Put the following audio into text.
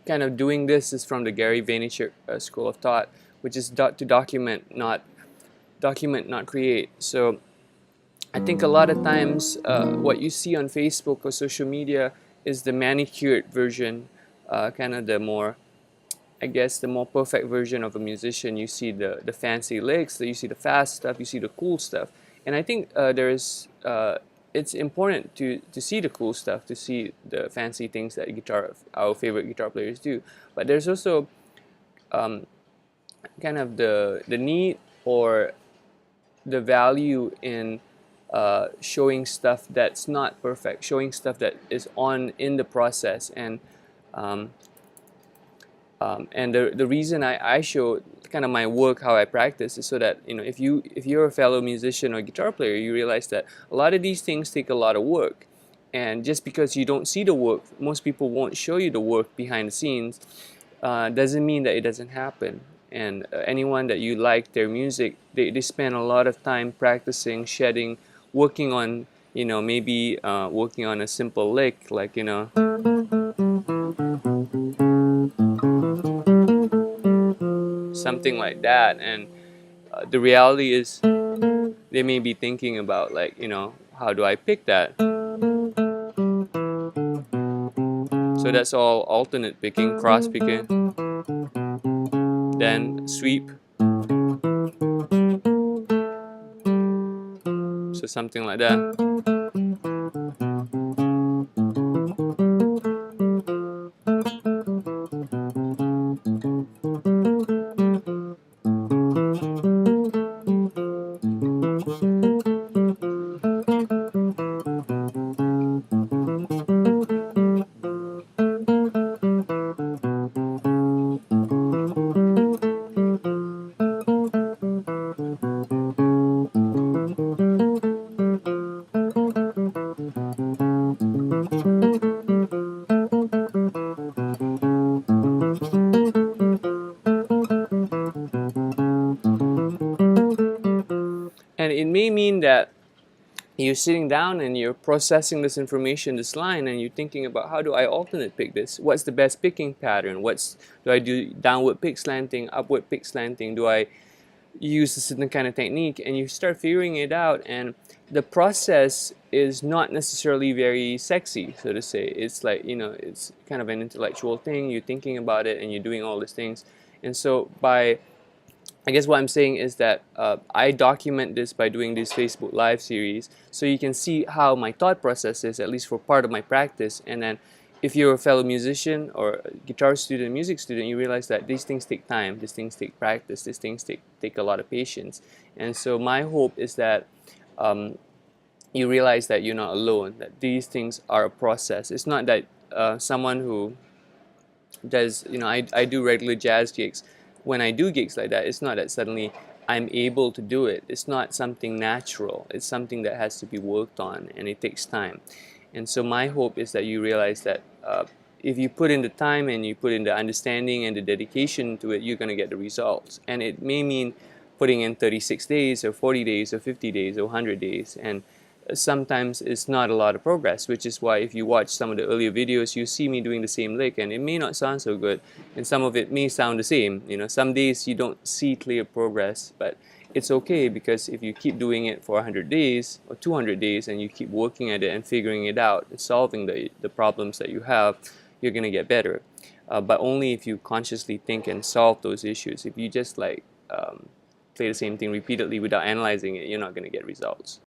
kind of doing this is from the Gary Vaynerchuk school of thought, which is to document, not create. So I think a lot of times what you see on Facebook or social media is the manicured version, kind of the more, I guess, the more perfect version of a musician. You see the fancy licks, you see the fast stuff, you see the cool stuff. And I think it's important to see the cool stuff, to see the fancy things that our favorite guitar players do. But there's also kind of the need or the value in showing stuff that's not perfect, showing stuff that is in the process. And the reason I show kind of my work, how I practice, is so that if you're a fellow musician or guitar player, you realize that a lot of these things take a lot of work. And just because you don't see the work, most people won't show you the work behind the scenes, doesn't mean that it doesn't happen. And anyone that you like their music, they spend a lot of time practicing, shedding, working on, maybe working on a simple lick, like, something like that. And the reality is they may be thinking about, like, how do I pick that? So that's all alternate picking, cross picking, then sweep. So something like that. And it may mean that you're sitting down and you're processing this information, this line, and you're thinking about, how do I alternate pick this? What's the best picking pattern? Do I do downward pick slanting, upward pick slanting? Do I use a certain kind of technique? And you start figuring it out, and the process is not necessarily very sexy, so to say. It's like, it's kind of an intellectual thing. You're thinking about it and you're doing all these things. And so I guess what I'm saying is that I document this by doing this Facebook Live series, so you can see how my thought process is, at least for part of my practice. And then if you're a fellow musician or a guitar student, music student, you realize that these things take time, these things take practice, these things take a lot of patience. And so my hope is that you realize that you're not alone, that these things are a process. It's not that someone who does, I do regular jazz gigs. When I do gigs like that, it's not that suddenly I'm able to do it. It's not something natural. It's something that has to be worked on, and it takes time. And so my hope is that you realize that if you put in the time and you put in the understanding and the dedication to it, you're going to get the results. And it may mean putting in 36 days or 40 days or 50 days or 100 days. And sometimes it's not a lot of progress, which is why if you watch some of the earlier videos, you see me doing the same lick and it may not sound so good, and some of it may sound the same. Some days you don't see clear progress, but it's okay, because if you keep doing it for 100 days or 200 days and you keep working at it and figuring it out and solving the problems that you have, you're going to get better. But only if you consciously think and solve those issues. If you just play the same thing repeatedly without analyzing it, you're not going to get results.